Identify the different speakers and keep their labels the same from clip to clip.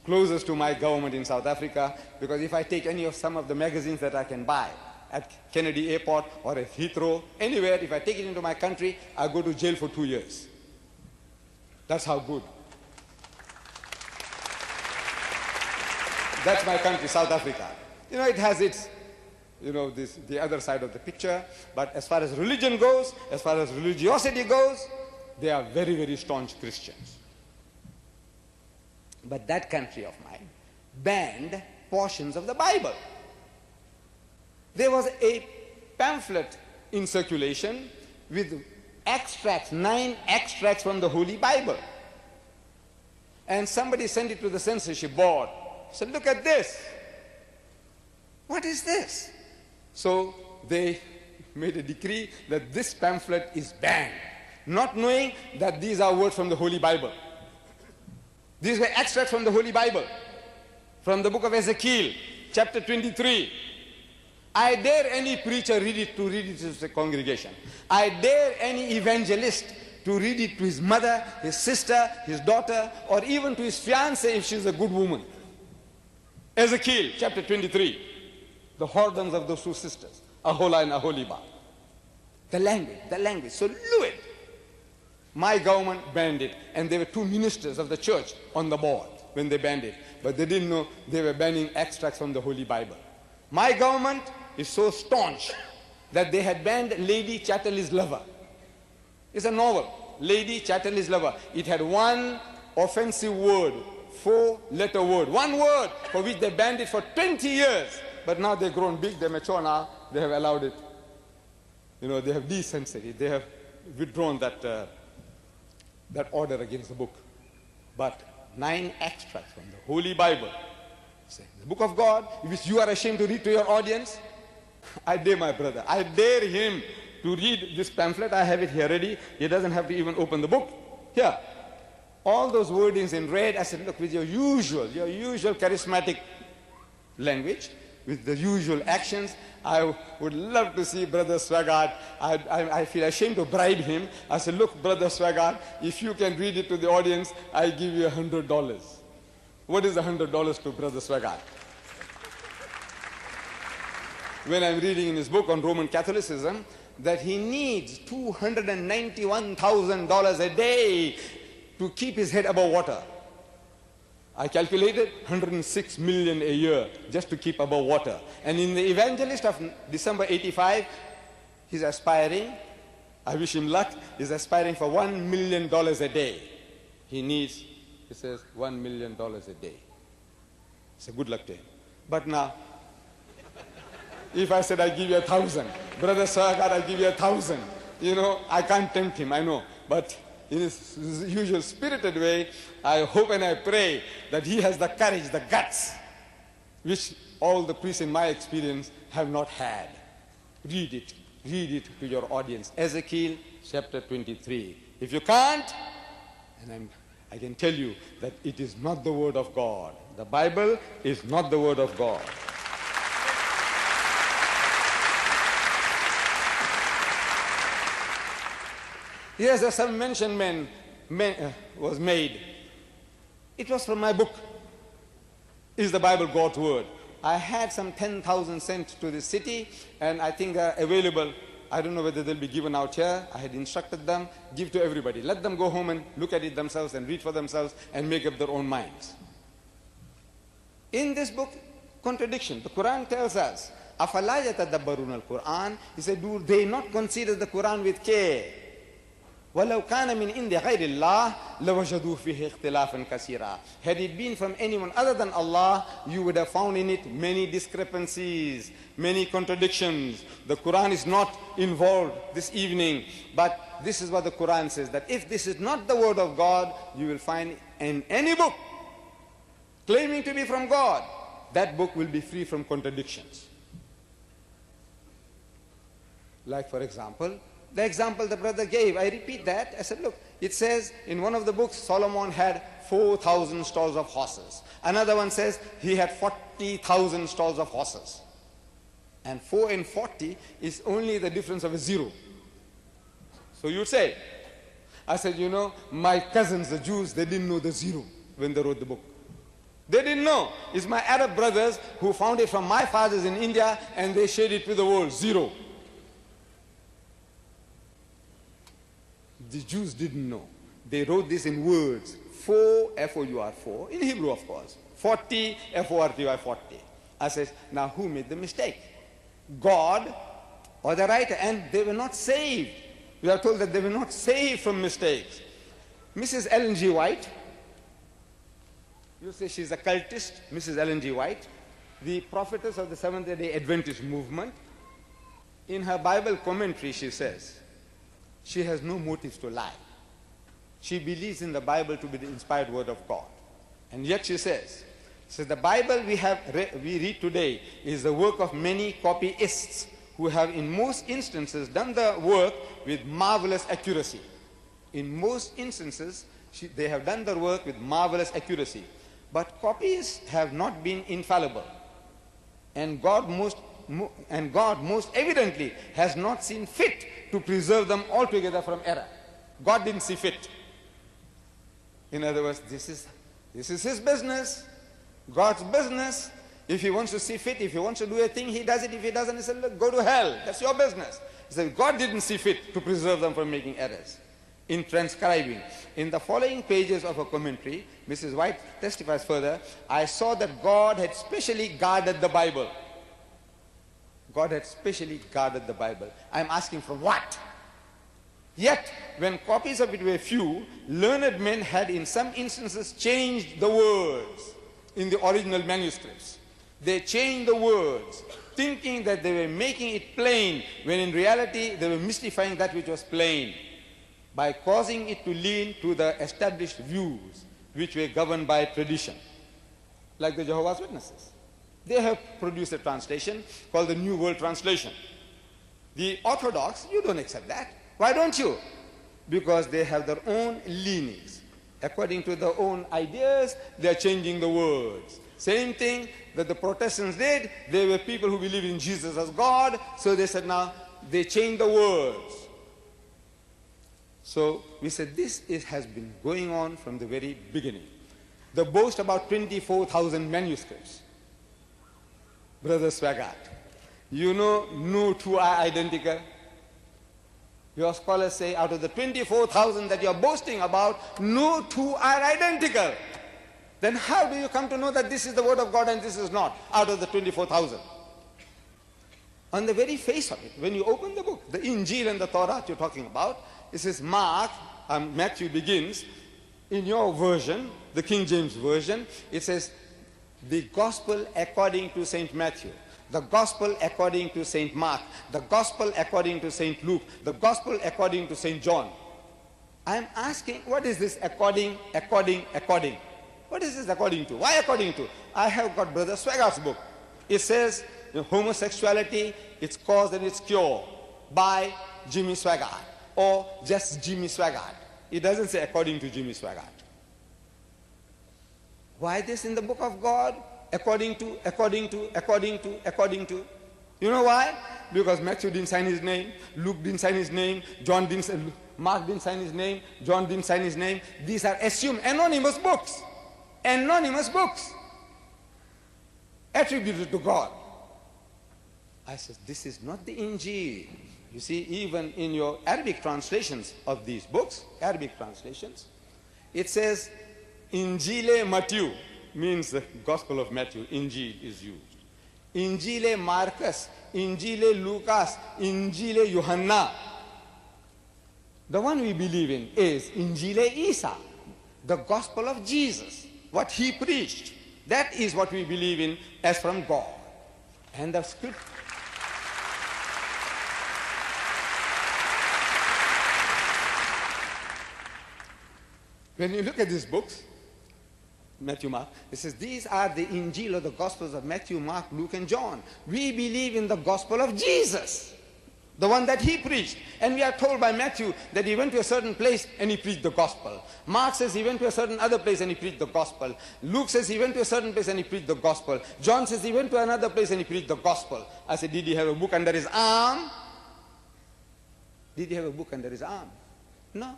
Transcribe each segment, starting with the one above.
Speaker 1: closest to my government in South Africa, because if I take some of the magazines that I can buy at Kennedy Airport or at Heathrow, anywhere, if I take it into my country, I go to jail for 2 years. That's how good. That's my country, South Africa. It has its, the other side of the picture, but as far as religion goes, as far as religiosity goes, they are very, very staunch Christians. But that country of mine banned portions of the Bible. There was a pamphlet in circulation with extracts, 9 extracts from the Holy Bible. And somebody sent it to the censorship board. Said, look at this. What is this? So they made a decree that this pamphlet is banned, not knowing that these are words from the Holy Bible. These were extracts from the Holy Bible, from the book of Ezekiel, chapter 23. I dare any preacher read it to the congregation. I dare any evangelist to read it to his mother, his sister, his daughter, or even to his fiancée if she's a good woman. Ezekiel, chapter 23. The whoredoms of those two sisters, Aholah and Aholibah. The language, so lewd. My government banned it, and there were 2 ministers of the church on the board when they banned it, but they didn't know they were banning extracts from the Holy Bible. My government is so staunch that they had banned Lady Chatterley's Lover. It's a novel, Lady Chatterley's Lover. It had one offensive word, 4-letter word, one word for which they banned it for 20 years. But now they've grown big, they're mature now, they have allowed it. They have decency, it. They have withdrawn that order against the book. But 9 extracts from the Holy Bible, say, the book of God, which you are ashamed to read to your audience. I dare my brother, I dare him to read this pamphlet. I have it here ready. He doesn't have to even open the book. Here, all those wordings in red. I said, look, with your usual charismatic language, with the usual actions, I would love to see Brother Swaggart. I feel ashamed to bribe him. I said, look, Brother Swaggart, if you can read it to the audience, I give you $100. What is $100 to Brother Swaggart? When I'm reading in his book on Roman Catholicism, that he needs $291,000 a day to keep his head above water. I calculated 106 million a year just to keep above water. And in the Evangelist of December 85, he's aspiring, I wish him luck, he's aspiring for $1 million a day. He needs, he says, $1 million a day. So good luck to him. But now, if I said I give you 1,000, Brother Swaggart, I give you 1,000, I can't tempt him, I know. But in his usual spirited way, I hope and I pray that he has the courage, the guts, which all the priests in my experience have not had. Read it to your audience. Ezekiel chapter 23. If you can't, and I can tell you that it is not the word of God. The Bible is not the word of God. Yes, there's some mention was made. It was from my book. Is the Bible God's word? I had some 10,000 sent to the city, and I think they're available. I don't know whether they'll be given out here. I had instructed them, give to everybody. Let them go home and look at it themselves and read for themselves and make up their own minds. In this book, contradiction. The Quran tells us, أَفَلَا يَتَدَبَّرُونَ الْقُرْآنِ. He said, do they not consider the Quran with care? وَلَوْ كَانَ مِنْ عِنْدِ غَيْرِ اللَّهِ لَوَجَدُوا فِيهِ اخْتِلَافًا كَثِيرًا. Had it been from anyone other than Allah, you would have found in it many discrepancies, many contradictions. The Quran is not involved this evening, but this is what the Quran says, that if this is not the word of God, you will find in any book claiming to be from God, that book will be free from contradictions. Like, for example, the example the brother gave, I repeat that. I said, look, it says in one of the books, Solomon had 4,000 stalls of horses. Another one says he had 40,000 stalls of horses. And 4 and 40 is only the difference of a 0. So you say, I said, my cousins, the Jews, they didn't know the 0 when they wrote the book. They didn't know. It's my Arab brothers who found it from my fathers in India, and they shared it with the world. Zero. The Jews didn't know. They wrote this in words. 4, F-O-U-R, 4, in Hebrew, of course. 40, F-O-R-T-Y, 40. I says, now who made the mistake? God or the writer? And they were not saved. We are told that they were not saved from mistakes. Mrs. Ellen G. White, you say she's a cultist, Mrs. Ellen G. White, the prophetess of the Seventh-day Adventist movement. In her Bible commentary, she says, she has no motives to lie. She believes in the Bible to be the inspired word of God. And yet she says, the Bible we read today is the work of many copyists who have in most instances done the work with marvelous accuracy. In most instances, they have done the work with marvelous accuracy. But copies have not been infallible. And God most evidently has not seen fit to preserve them altogether from error. God didn't see fit. In other words, this is his business, God's business. If he wants to see fit, if he wants to do a thing, he does it. If he doesn't, he says, look, go to hell. That's your business. He said, God didn't see fit to preserve them from making errors. In transcribing, in the following pages of a commentary, Mrs. White testifies further, I saw that God had specially guarded the Bible. God had specially guarded the Bible. I'm asking for what? Yet, when copies of it were few, learned men had in some instances changed the words in the original manuscripts. They changed the words, thinking that they were making it plain, when in reality they were mystifying that which was plain, by causing it to lean to the established views which were governed by tradition, like the Jehovah's Witnesses. They have produced a translation called the New World Translation. The Orthodox, you don't accept that. Why don't you? Because they have their own leanings. According to their own ideas, they are changing the words. Same thing that the Protestants did. They were people who believe in Jesus as God, so they said now they changed the words. So we said this has been going on from the very beginning. They boast about 24,000 manuscripts. Brother Swaggart, you know no two are identical. Your scholars say out of the 24,000 that you are boasting about, no two are identical. Then how do you come to know that this is the word of God and this is not, out of the 24,000? On the very face of it, when you open the book, the Injil and the Torah you're talking about, it says Matthew begins, in your version, the King James Version, it says, the Gospel according to St. Matthew, the Gospel according to St. Mark, the Gospel according to St. Luke, the Gospel according to St. John. I'm asking, what is this according? What is this according to? Why according to? I have got Brother Swaggart's book. It says homosexuality, its cause and its cure by Jimmy Swaggart, or just Jimmy Swaggart. It doesn't say according to Jimmy Swaggart. Why this in the book of God? According to. You know why? Because Matthew didn't sign his name, Luke didn't sign his name, Mark didn't sign his name, John didn't sign his name. These are assumed anonymous books. Anonymous books. Attributed to God. I said, this is not the Injil. You see, even in your Arabic translations of these books, Arabic translations, it says, Injile Matthew means the Gospel of Matthew. Injil is used. Injile Marcus, Injile Lucas, Injile Johanna. The one we believe in is Injile Isa, the Gospel of Jesus, what he preached. That is what we believe in as from God. And the scripture. When you look at these books, Matthew, Mark, it says these are the Injil or the Gospels of Matthew, Mark, Luke, and John. We believe in the Gospel of Jesus, the one that he preached. And we are told by Matthew that he went to a certain place and he preached the Gospel. Mark says he went to a certain other place and he preached the Gospel. Luke says he went to a certain place and he preached the Gospel. John says he went to another place and he preached the Gospel. I said, did he have a book under his arm? Did he have a book under his arm? No.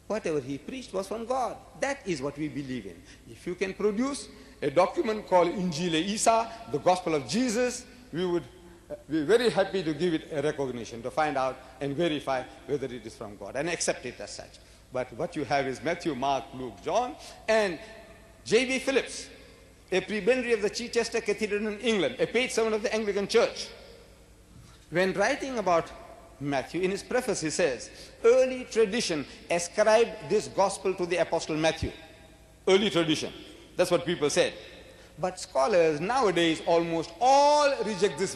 Speaker 1: Whatever he preached was from God. That is what we believe in. If you can produce a document called Injil Isa, the Gospel of Jesus, we would be very happy to give it a recognition, to find out and verify whether it is from God and accept it as such. But what you have is Matthew, Mark, Luke, John, and J.B. Phillips, a prebendary of the Chichester Cathedral in England, a paid servant of the Anglican Church. When writing about Matthew, in his preface he says, early tradition ascribed this gospel to the Apostle Matthew. Early tradition. That's what people said. But scholars nowadays almost all reject this